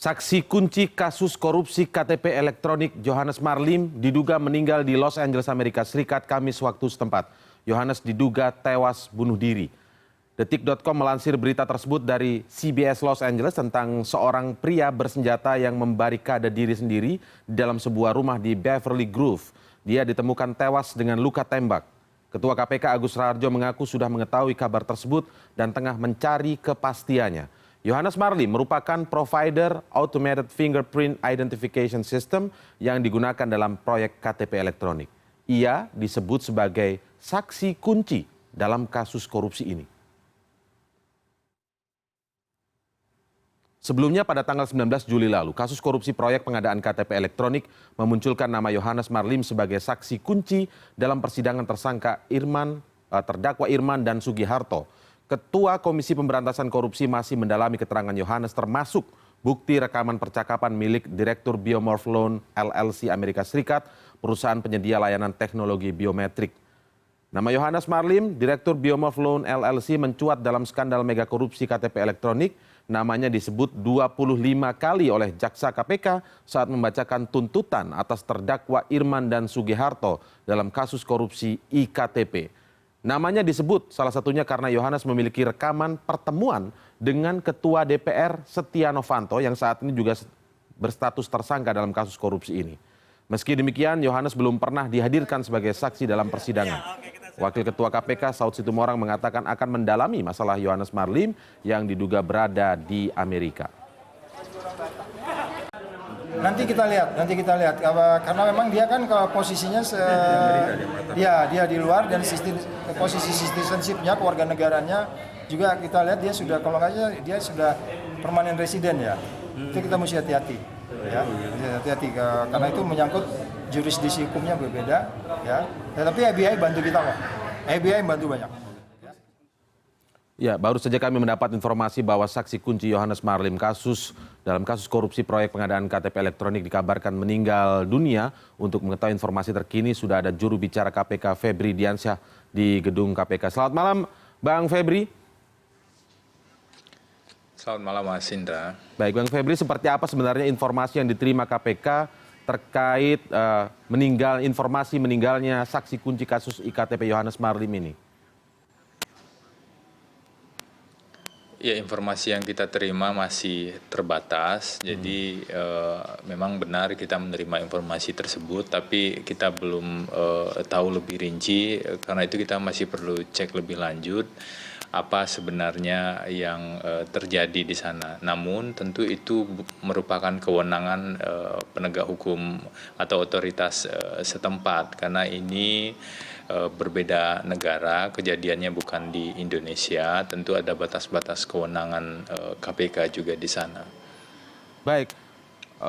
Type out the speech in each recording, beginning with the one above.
Saksi kunci kasus korupsi KTP elektronik Johannes Marlim diduga meninggal di Los Angeles, Amerika Serikat, Kamis waktu setempat. Johannes diduga tewas bunuh diri. Detik.com melansir berita tersebut dari CBS Los Angeles tentang seorang pria bersenjata yang membarikade diri sendiri di dalam sebuah rumah di Beverly Grove. Dia ditemukan tewas dengan luka tembak. Ketua KPK Agus Raharjo mengaku sudah mengetahui kabar tersebut dan tengah mencari kepastiannya. Johannes Marlim merupakan provider Automated Fingerprint Identification System yang digunakan dalam proyek KTP elektronik. Ia disebut sebagai saksi kunci dalam kasus korupsi ini. Sebelumnya pada tanggal 19 Juli lalu, kasus korupsi proyek pengadaan KTP elektronik memunculkan nama Johannes Marlim sebagai saksi kunci dalam persidangan terdakwa Irman dan Sugiharto. Ketua Komisi Pemberantasan Korupsi masih mendalami keterangan Johannes termasuk bukti rekaman percakapan milik Direktur Biomorph Loan LLC Amerika Serikat, perusahaan penyedia layanan teknologi biometrik. Nama Johannes Marlim, Direktur Biomorph Loan LLC mencuat dalam skandal mega korupsi KTP elektronik. Namanya disebut 25 kali oleh Jaksa KPK saat membacakan tuntutan atas terdakwa Irman dan Sugiharto dalam kasus korupsi iktp. Namanya disebut salah satunya karena Johannes memiliki rekaman pertemuan dengan Ketua DPR Setia Novanto yang saat ini juga berstatus tersangka dalam kasus korupsi ini. Meski demikian, Johannes belum pernah dihadirkan sebagai saksi dalam persidangan. Wakil Ketua KPK Saud Situmorang mengatakan akan mendalami masalah Johannes Marlim yang diduga berada di Amerika. Nanti kita lihat, karena memang dia kan posisinya dia di luar dan posisi citizenship-nya, keluarga negaranya juga kita lihat dia sudah, kalau nggak salah dia sudah permanen residen ya. Itu kita mesti hati-hati, ya, hati-hati karena itu menyangkut jurisdiksi hukumnya berbeda, ya. Tetapi FBI bantu kita kok, FBI bantu banyak. Ya, baru saja kami mendapat informasi bahwa saksi kunci Johannes Marlim dalam kasus korupsi proyek pengadaan KTP elektronik dikabarkan meninggal dunia. Untuk mengetahui informasi terkini sudah ada juru bicara KPK Febri Diansyah di gedung KPK. Selamat malam, Bang Febri. Selamat malam, Mas Indra. Baik, Bang Febri, seperti apa sebenarnya informasi yang diterima KPK terkait informasi meninggalnya saksi kunci kasus iktp Johannes Marlim ini? Ya, informasi yang kita terima masih terbatas, jadi memang benar kita menerima informasi tersebut, tapi kita belum tahu lebih rinci, karena itu kita masih perlu cek lebih lanjut apa sebenarnya yang terjadi di sana. Namun tentu itu merupakan kewenangan penegak hukum atau otoritas setempat, karena ini berbeda negara, kejadiannya bukan di Indonesia, tentu ada batas-batas kewenangan KPK juga di sana. Baik,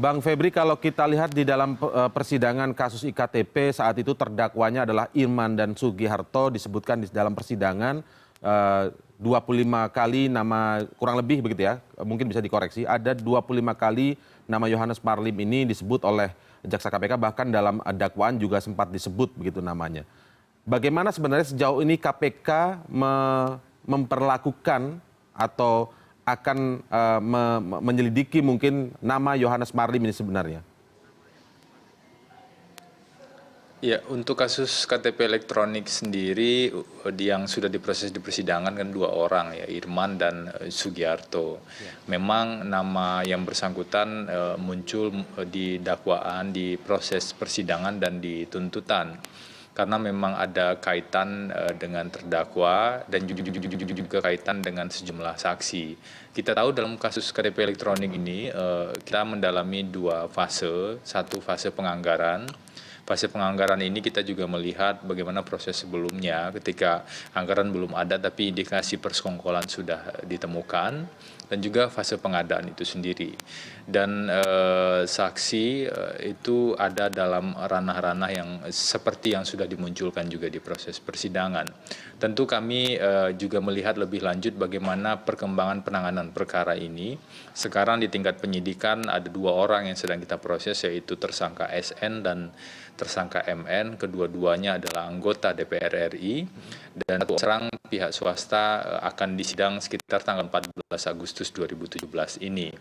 Bang Febri, kalau kita lihat di dalam persidangan kasus iktp saat itu terdakwanya adalah Irman dan Sugiharto, disebutkan di dalam persidangan 25 kali nama, kurang lebih begitu ya, mungkin bisa dikoreksi, ada 25 kali nama Johannes Marlim ini disebut oleh Jaksa KPK, bahkan dalam dakwaan juga sempat disebut begitu namanya. Bagaimana sebenarnya sejauh ini KPK memperlakukan atau akan menyelidiki mungkin nama Johannes Marlim ini sebenarnya? Ya, untuk kasus KTP elektronik sendiri yang sudah diproses di persidangan kan 2 orang ya, Irman dan Sugiharto. Memang nama yang bersangkutan muncul di dakwaan, di proses persidangan dan di tuntutan. Karena memang ada kaitan dengan terdakwa dan juga kaitan dengan sejumlah saksi. Kita tahu dalam kasus KTP elektronik ini kita mendalami 2 fase, satu fase penganggaran. Fase penganggaran ini kita juga melihat bagaimana proses sebelumnya ketika anggaran belum ada tapi indikasi persekongkolan sudah ditemukan, dan juga fase pengadaan itu sendiri. Dan saksi itu ada dalam ranah-ranah yang seperti yang sudah dimunculkan juga di proses persidangan. Tentu kami juga melihat lebih lanjut bagaimana perkembangan penanganan perkara ini. Sekarang di tingkat penyidikan ada 2 orang yang sedang kita proses, yaitu tersangka SN dan tersangka MN, kedua-duanya adalah anggota DPR RI, dan satu orang pihak swasta akan disidang sekitar tanggal 14 Agustus 2017 ini.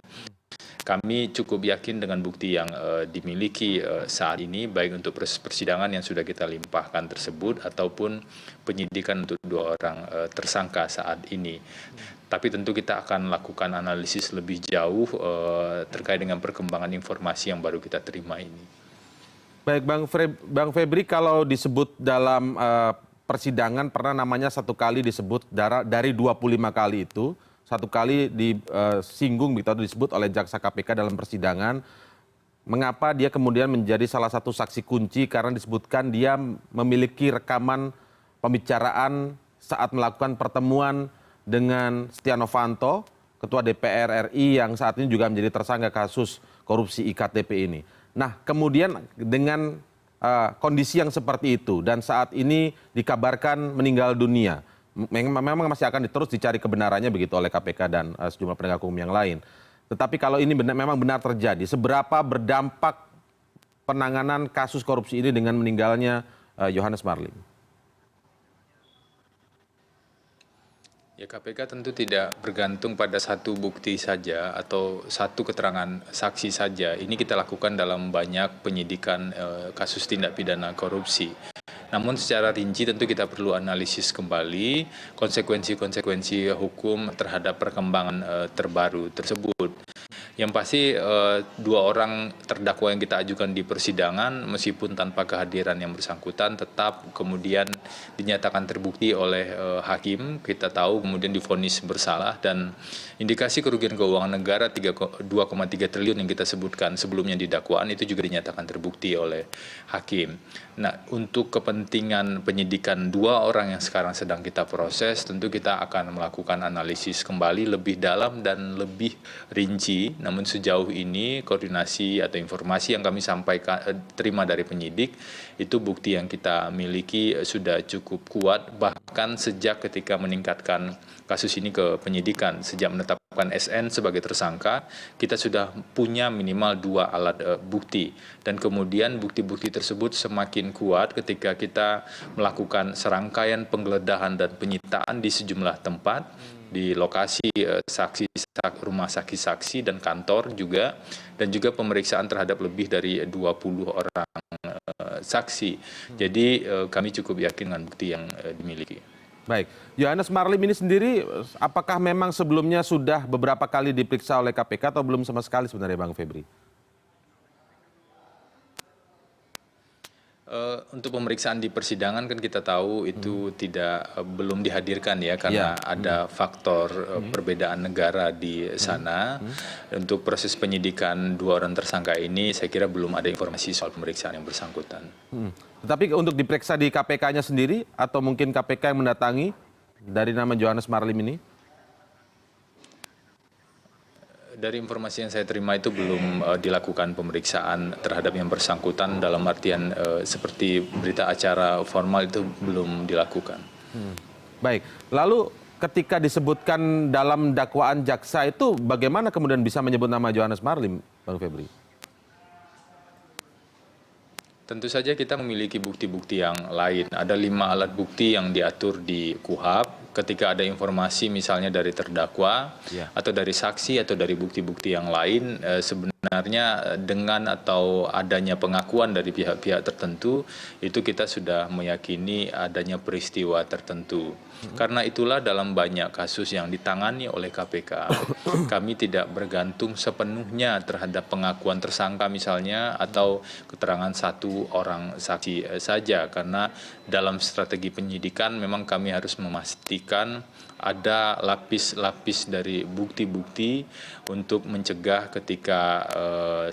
kami cukup yakin dengan bukti yang dimiliki saat ini, baik untuk proses persidangan yang sudah kita limpahkan tersebut ataupun penyidikan untuk dua orang tersangka saat ini. Tapi tentu kita akan lakukan analisis lebih jauh terkait dengan perkembangan informasi yang baru kita terima ini. Baik, Bang Febri, kalau disebut dalam persidangan pernah namanya satu kali disebut dari 25 kali itu, satu kali disinggung begitu atau disebut oleh jaksa KPK dalam persidangan. Mengapa dia kemudian menjadi salah satu saksi kunci? Karena disebutkan dia memiliki rekaman pembicaraan saat melakukan pertemuan dengan Setia Novanto, Ketua DPR RI yang saat ini juga menjadi tersangka kasus korupsi IKTP ini. Nah, kemudian dengan kondisi yang seperti itu dan saat ini dikabarkan meninggal dunia, memang masih akan terus dicari kebenarannya begitu oleh KPK dan sejumlah penegak hukum yang lain. Tetapi kalau ini memang benar terjadi, seberapa berdampak penanganan kasus korupsi ini dengan meninggalnya Yohannes Marlim? Ya, KPK tentu tidak bergantung pada satu bukti saja atau satu keterangan saksi saja. Ini kita lakukan dalam banyak penyidikan kasus tindak pidana korupsi. Namun secara rinci tentu kita perlu analisis kembali konsekuensi-konsekuensi hukum terhadap perkembangan terbaru tersebut. Yang pasti dua orang terdakwa yang kita ajukan di persidangan meskipun tanpa kehadiran yang bersangkutan tetap kemudian dinyatakan terbukti oleh hakim. Kita tahu kemudian divonis bersalah dan indikasi kerugian keuangan negara 2,3 triliun yang kita sebutkan sebelumnya di dakwaan itu juga dinyatakan terbukti oleh hakim. Nah, untuk kepentingan penyidikan dua orang yang sekarang sedang kita proses, tentu kita akan melakukan analisis kembali lebih dalam dan lebih rinci. Namun sejauh ini koordinasi atau informasi yang kami sampaikan terima dari penyidik itu bukti yang kita miliki sudah cukup kuat, bahkan sejak ketika meningkatkan kasus ini ke penyidikan, sejak menetapkan SN sebagai tersangka, kita sudah punya minimal 2 alat bukti. Dan kemudian bukti-bukti tersebut semakin kuat ketika kita melakukan serangkaian penggeledahan dan penyitaan di sejumlah tempat, di lokasi rumah saksi-saksi dan kantor juga, dan juga pemeriksaan terhadap lebih dari 20 orang saksi. Jadi kami cukup yakin dengan bukti yang dimiliki. Baik, Yohannes Marlim ini sendiri apakah memang sebelumnya sudah beberapa kali diperiksa oleh KPK atau belum sama sekali sebenarnya Bang Febri? Untuk pemeriksaan di persidangan kan kita tahu itu belum dihadirkan ya karena ada faktor perbedaan negara di sana. Untuk proses penyidikan dua orang tersangka ini saya kira belum ada informasi soal pemeriksaan yang bersangkutan. Tetapi untuk diperiksa di KPK-nya sendiri atau mungkin KPK yang mendatangi dari nama Yohannes Marlim ini? Dari informasi yang saya terima itu belum dilakukan pemeriksaan terhadap yang bersangkutan dalam artian seperti berita acara formal itu belum dilakukan. Baik, lalu ketika disebutkan dalam dakwaan jaksa itu bagaimana kemudian bisa menyebut nama Yohannes Marlim, Bang Febri? Tentu saja kita memiliki bukti-bukti yang lain. Ada 5 alat bukti yang diatur di KUHP. Ketika ada informasi misalnya dari terdakwa atau dari saksi atau dari bukti-bukti yang lain, sebenarnya dengan atau adanya pengakuan dari pihak-pihak tertentu, itu kita sudah meyakini adanya peristiwa tertentu. Karena itulah dalam banyak kasus yang ditangani oleh KPK, kami tidak bergantung sepenuhnya terhadap pengakuan tersangka misalnya atau keterangan satu orang saksi saja. Karena dalam strategi penyidikan memang kami harus memastikan ada lapis-lapis dari bukti-bukti untuk mencegah ketika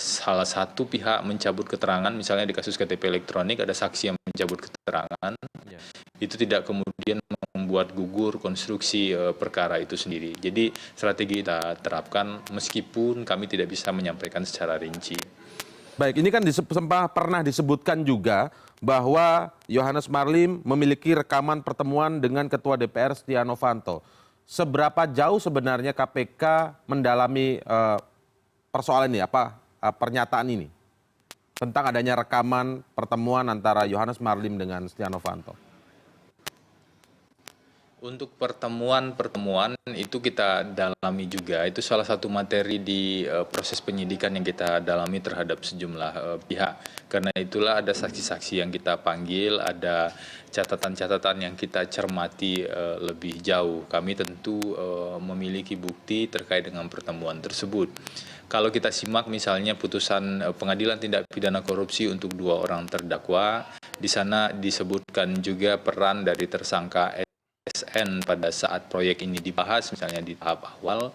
salah satu pihak mencabut keterangan, misalnya di kasus KTP elektronik ada saksi yang mencabut keterangan, itu tidak kemudian membuat gugur konstruksi perkara itu sendiri. Jadi strategi kita terapkan meskipun kami tidak bisa menyampaikan secara rinci. Baik, ini kan pernah disebutkan juga bahwa Yohannes Marlim memiliki rekaman pertemuan dengan Ketua DPR Setia Novanto. Seberapa jauh sebenarnya KPK mendalami persoalan ini, pernyataan ini tentang adanya rekaman pertemuan antara Yohannes Marlim dengan Setia Novanto? Untuk pertemuan-pertemuan itu kita dalami juga. Itu salah satu materi di proses penyidikan yang kita dalami terhadap sejumlah pihak. Karena itulah ada saksi-saksi yang kita panggil, ada catatan-catatan yang kita cermati lebih jauh. Kami tentu memiliki bukti terkait dengan pertemuan tersebut. Kalau kita simak misalnya putusan pengadilan tindak pidana korupsi untuk 2 orang terdakwa, di sana disebutkan juga peran dari tersangka SN pada saat proyek ini dibahas, misalnya di tahap awal,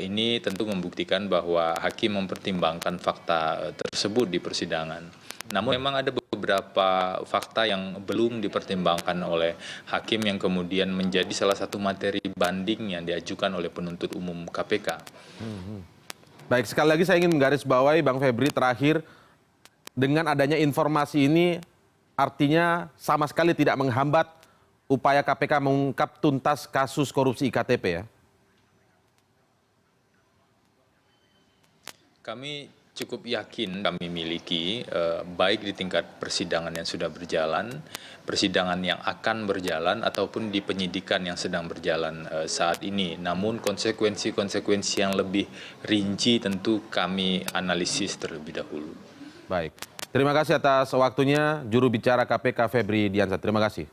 ini tentu membuktikan bahwa hakim mempertimbangkan fakta tersebut di persidangan. Namun memang ada beberapa fakta yang belum dipertimbangkan oleh hakim yang kemudian menjadi salah satu materi banding yang diajukan oleh penuntut umum KPK. Baik, sekali lagi saya ingin menggarisbawahi Bang Febri terakhir, dengan adanya informasi ini artinya sama sekali tidak menghambat upaya KPK mengungkap tuntas kasus korupsi IKTP ya? Kami cukup yakin kami miliki baik di tingkat persidangan yang sudah berjalan, persidangan yang akan berjalan ataupun di penyidikan yang sedang berjalan saat ini. Namun konsekuensi-konsekuensi yang lebih rinci tentu kami analisis terlebih dahulu. Baik, terima kasih atas waktunya juru bicara KPK Febri Diansah. Terima kasih.